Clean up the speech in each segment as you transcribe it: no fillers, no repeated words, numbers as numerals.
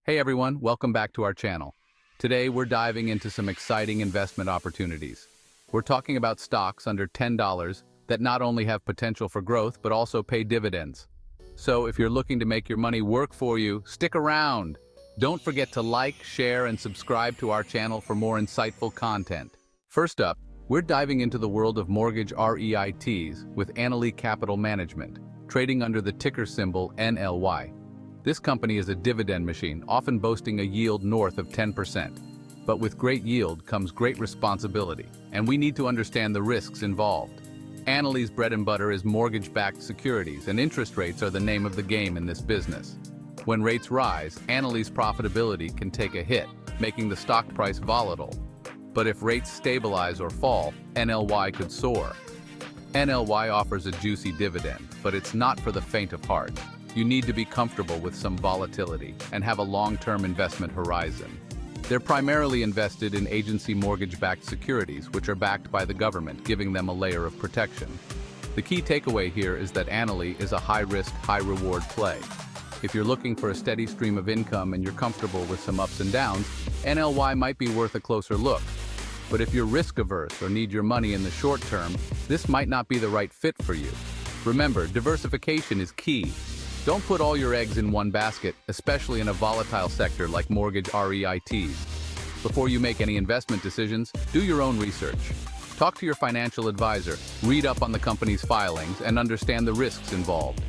Hey everyone, welcome back to our channel. Today we're diving into some exciting investment opportunities. We're talking about stocks under $10 that not only have potential for growth but also pay dividends. So if you're looking to make your money work for you, stick around. Don't forget to like, share, and subscribe to our channel for more insightful content. First up, we're diving into the world of mortgage REITs with Annaly Capital Management, trading under the ticker symbol NLY. This company is a dividend machine, often boasting a yield north of 10%. But with great yield comes great responsibility, and we need to understand the risks involved. Annaly's bread and butter is mortgage-backed securities, and interest rates are the name of the game in this business. When rates rise, Annaly's profitability can take a hit, making the stock price volatile. But if rates stabilize or fall, NLY could soar. NLY offers a juicy dividend, but it's not for the faint of heart. You need to be comfortable with some volatility and have a long-term investment horizon. They're primarily invested in agency mortgage-backed securities, which are backed by the government, giving them a layer of protection. The key takeaway here is that Annaly is a high-risk, high-reward play. If you're looking for a steady stream of income and you're comfortable with some ups and downs, NLY might be worth a closer look. But if you're risk-averse or need your money in the short term, this might not be the right fit for you. Remember, diversification is key. Don't put all your eggs in one basket, especially in a volatile sector like mortgage REITs. Before you make any investment decisions, do your own research. Talk to your financial advisor, read up on the company's filings, and understand the risks involved.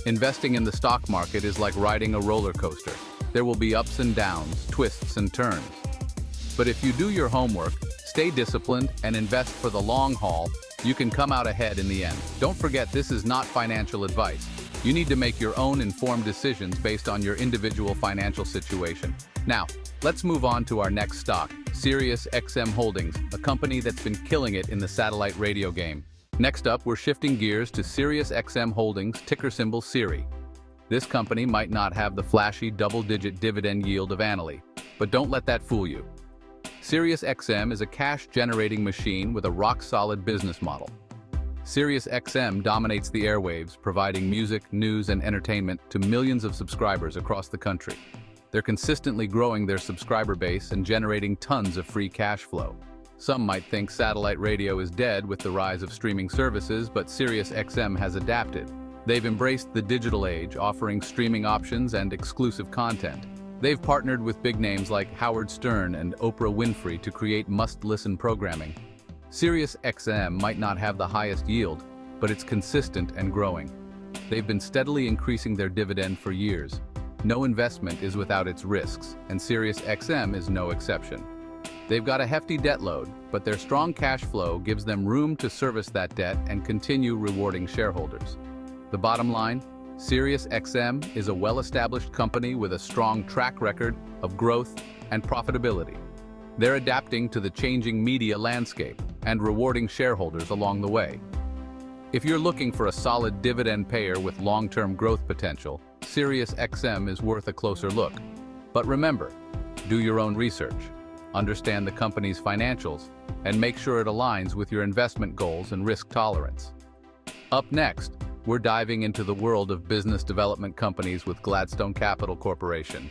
Investing in the stock market is like riding a roller coaster. There will be ups and downs, twists and turns. But if you do your homework, stay disciplined, and invest for the long haul, you can come out ahead in the end. Don't forget, this is not financial advice. You need to make your own informed decisions based on your individual financial situation. Now, let's move on to our next stock, SiriusXM Holdings, a company that's been killing it in the satellite radio game. Next up, we're shifting gears to SiriusXM Holdings, ticker symbol SIRI. This company might not have the flashy double-digit dividend yield of Annaly, but don't let that fool you. SiriusXM is a cash-generating machine with a rock-solid business model. SiriusXM dominates the airwaves, providing music, news, and entertainment to millions of subscribers across the country. They're consistently growing their subscriber base and generating tons of free cash flow. Some might think satellite radio is dead with the rise of streaming services, but SiriusXM has adapted. They've embraced the digital age, offering streaming options and exclusive content. They've partnered with big names like Howard Stern and Oprah Winfrey to create must-listen programming. SiriusXM might not have the highest yield, but it's consistent and growing. They've been steadily increasing their dividend for years. No investment is without its risks, and SiriusXM is no exception. They've got a hefty debt load, but their strong cash flow gives them room to service that debt and continue rewarding shareholders. The bottom line, SiriusXM is a well-established company with a strong track record of growth and profitability. They're adapting to the changing media landscape and rewarding shareholders along the way. If you're looking for a solid dividend payer with long-term growth potential, SiriusXM is worth a closer look. But remember, do your own research, understand the company's financials, and make sure it aligns with your investment goals and risk tolerance. Up next, we're diving into the world of business development companies with Gladstone Capital Corporation.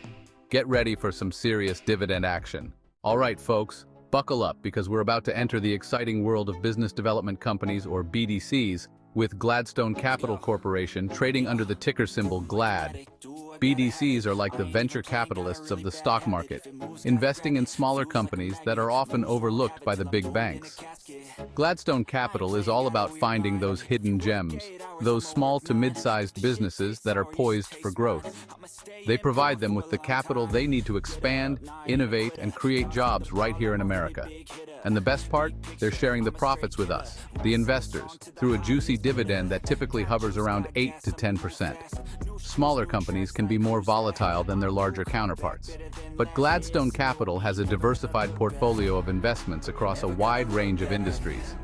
Get ready for some serious dividend action. All right, folks, buckle up because we're about to enter the exciting world of business development companies, or BDCs, with Gladstone Capital Corporation trading under the ticker symbol GLAD. BDCs are like the venture capitalists of the stock market, investing in smaller companies that are often overlooked by the big banks. Gladstone Capital is all about finding those hidden gems, those small to mid-sized businesses that are poised for growth. They provide them with the capital they need to expand, innovate, and create jobs right here in America. And the best part? They're sharing the profits with us, the investors, through a juicy dividend that typically hovers around 8 to 10%. Smaller companies can be more volatile than their larger counterparts. But Gladstone Capital has a diversified portfolio of investments across a wide range of industries.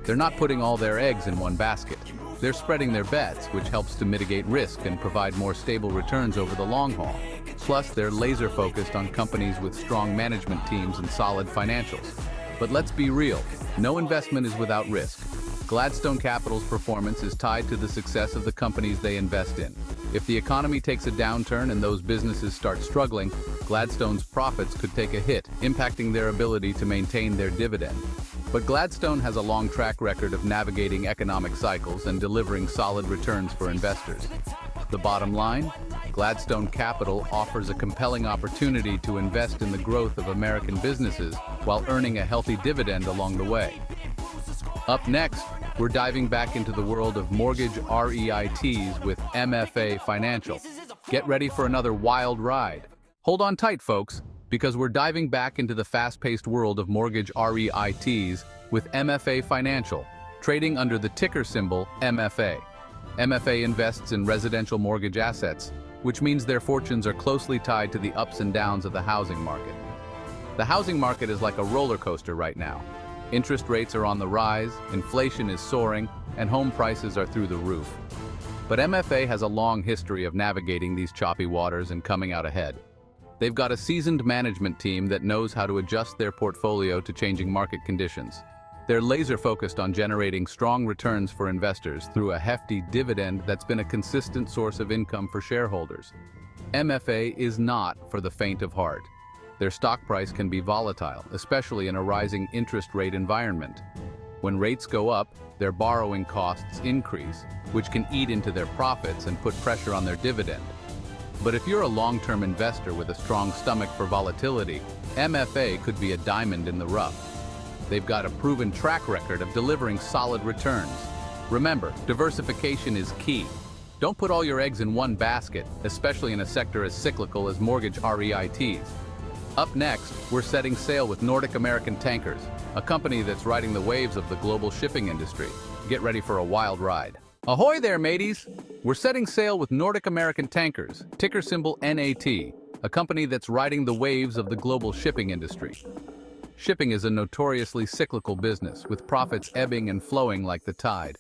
They're not putting all their eggs in one basket. They're spreading their bets, which helps to mitigate risk and provide more stable returns over the long haul. Plus, they're laser-focused on companies with strong management teams and solid financials. But let's be real, no investment is without risk. Gladstone Capital's performance is tied to the success of the companies they invest in. If the economy takes a downturn and those businesses start struggling, Gladstone's profits could take a hit, impacting their ability to maintain their dividend. But Gladstone has a long track record of navigating economic cycles and delivering solid returns for investors. The bottom line? Gladstone Capital offers a compelling opportunity to invest in the growth of American businesses while earning a healthy dividend along the way. Up next, we're diving back into the world of mortgage REITs with MFA Financial. Get ready for another wild ride. Hold on tight, folks, because we're diving back into the fast-paced world of mortgage REITs with MFA Financial, trading under the ticker symbol MFA. MFA invests in residential mortgage assets, which means their fortunes are closely tied to the ups and downs of the housing market. The housing market is like a roller coaster right now. Interest rates are on the rise, inflation is soaring, and home prices are through the roof. But MFA has a long history of navigating these choppy waters and coming out ahead. They've got a seasoned management team that knows how to adjust their portfolio to changing market conditions. They're laser-focused on generating strong returns for investors through a hefty dividend that's been a consistent source of income for shareholders. MFA is not for the faint of heart. Their stock price can be volatile, especially in a rising interest rate environment. When rates go up, their borrowing costs increase, which can eat into their profits and put pressure on their dividend. But if you're a long-term investor with a strong stomach for volatility, MFA could be a diamond in the rough. They've got a proven track record of delivering solid returns. Remember, diversification is key. Don't put all your eggs in one basket, especially in a sector as cyclical as mortgage REITs. Up next, we're setting sail with Nordic American Tankers, a company that's riding the waves of the global shipping industry. Get ready for a wild ride. Ahoy there, mateys! We're setting sail with Nordic American Tankers, ticker symbol NAT, a company that's riding the waves of the global shipping industry. Shipping is a notoriously cyclical business, with profits ebbing and flowing like the tide.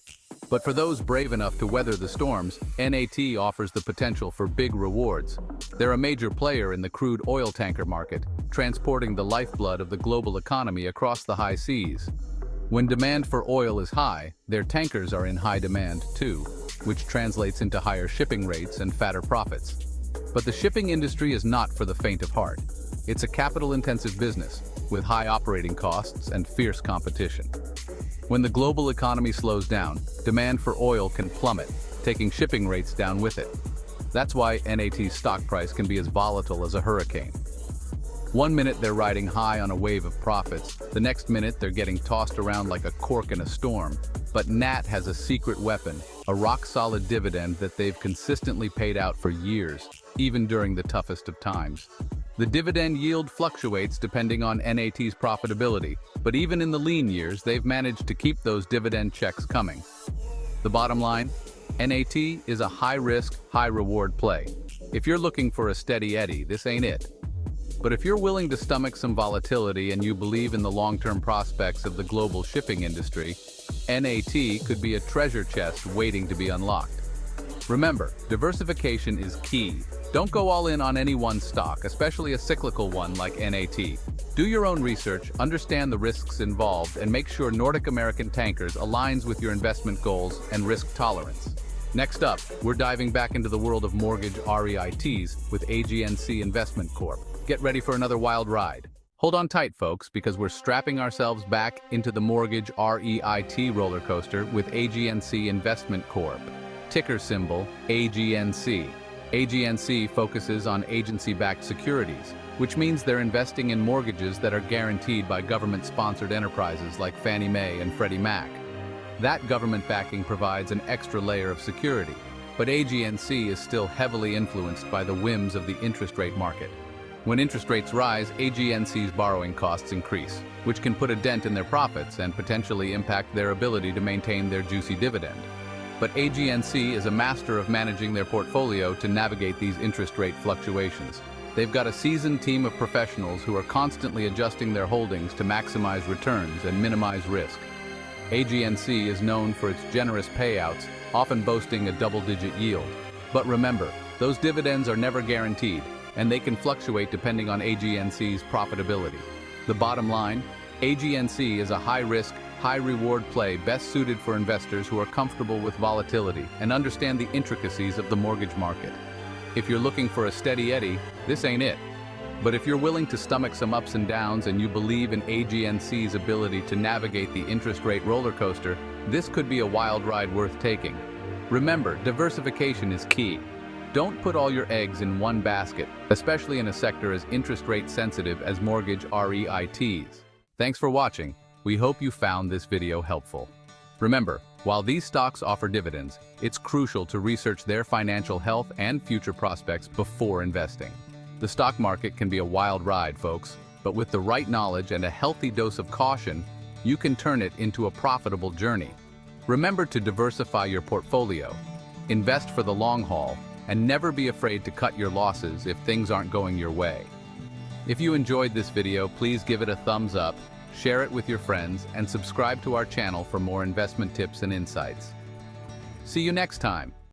But for those brave enough to weather the storms, NAT offers the potential for big rewards. They're a major player in the crude oil tanker market, transporting the lifeblood of the global economy across the high seas. When demand for oil is high, their tankers are in high demand too, which translates into higher shipping rates and fatter profits. But the shipping industry is not for the faint of heart. It's a capital-intensive business, with high operating costs and fierce competition. When the global economy slows down, demand for oil can plummet, taking shipping rates down with it. That's why NAT's stock price can be as volatile as a hurricane. One minute they're riding high on a wave of profits, the next minute they're getting tossed around like a cork in a storm. But NAT has a secret weapon, a rock-solid dividend that they've consistently paid out for years, even during the toughest of times. The dividend yield fluctuates depending on NAT's profitability, but even in the lean years, they've managed to keep those dividend checks coming. The bottom line? NAT is a high-risk, high-reward play. If you're looking for a steady Eddie, this ain't it. But if you're willing to stomach some volatility and you believe in the long-term prospects of the global shipping industry, NAT could be a treasure chest waiting to be unlocked. Remember, diversification is key. Don't go all in on any one stock, especially a cyclical one like NAT. Do your own research, understand the risks involved, and make sure Nordic American Tankers aligns with your investment goals and risk tolerance. Next up, we're diving back into the world of mortgage REITs with AGNC Investment Corp. Get ready for another wild ride. Hold on tight, folks, because we're strapping ourselves back into the mortgage REIT roller coaster with AGNC Investment Corp. Ticker symbol AGNC. AGNC focuses on agency-backed securities, which means they're investing in mortgages that are guaranteed by government-sponsored enterprises like Fannie Mae and Freddie Mac. That government backing provides an extra layer of security, but AGNC is still heavily influenced by the whims of the interest rate market. When interest rates rise, AGNC's borrowing costs increase, which can put a dent in their profits and potentially impact their ability to maintain their juicy dividend. But AGNC is a master of managing their portfolio to navigate these interest rate fluctuations. They've got a seasoned team of professionals who are constantly adjusting their holdings to maximize returns and minimize risk. AGNC is known for its generous payouts, often boasting a double-digit yield. But remember, those dividends are never guaranteed, and they can fluctuate depending on AGNC's profitability. The bottom line, AGNC is a high-risk, high-reward play best suited for investors who are comfortable with volatility and understand the intricacies of the mortgage market. If you're looking for a steady Eddy, this ain't it. But if you're willing to stomach some ups and downs and you believe in AGNC's ability to navigate the interest rate roller coaster, this could be a wild ride worth taking. Remember, diversification is key. Don't put all your eggs in one basket, especially in a sector as interest rate sensitive as mortgage REITs. Thanks for watching. We hope you found this video helpful. Remember, while these stocks offer dividends, it's crucial to research their financial health and future prospects before investing. The stock market can be a wild ride, folks, but with the right knowledge and a healthy dose of caution, you can turn it into a profitable journey. Remember to diversify your portfolio, invest for the long haul, and never be afraid to cut your losses if things aren't going your way. If you enjoyed this video, please give it a thumbs up, share it with your friends, and subscribe to our channel for more investment tips and insights. See you next time.